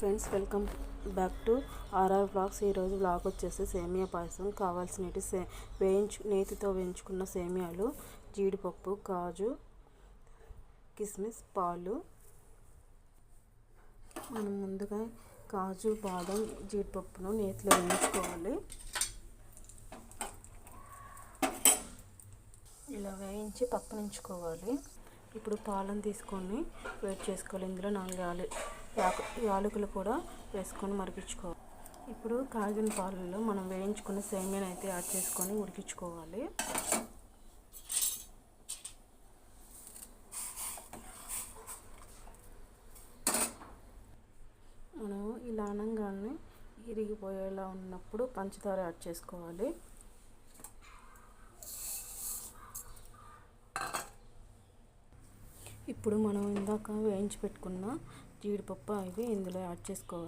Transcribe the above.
Friends, welcome back to RR blogs. ఈరోజు blog వచ్చేసి సేమియా పాయసం. కావాల్సినవి నేతితో వేయించుకున్న సేమియాలు, జీడిపప్పు, కాజు, కిస్మిస్, పాలు. మనం ముందుగా కాజు, బాదం, జీడిపప్పును నేతిలో వేయించుకోవాలి. ఇలా వేయించి పక్కన ఉంచుకోవాలి. ఇప్పుడు పాలను తీసుకొని వేడి చేసుకోవాలి. ఇందులో 4 యాలకులు కూడా వేసుకొని మరిగించుకోవాలి. ఇప్పుడు కాగిన పాలలో మనం వేయించుకున్న సేమియాని అయితే యాడ్ చేసుకొని ఉడికించుకోవాలి. మనం ఇలా అనంగానే ఇరిగిపోయేలా ఉన్నప్పుడు పంచదార యాడ్ చేసుకోవాలి. ఇప్పుడు మనం ఇందాక వేయించి పెట్టుకున్న జీడిపప్పు అవి ఇందులో యాడ్ చేసుకోవాలి.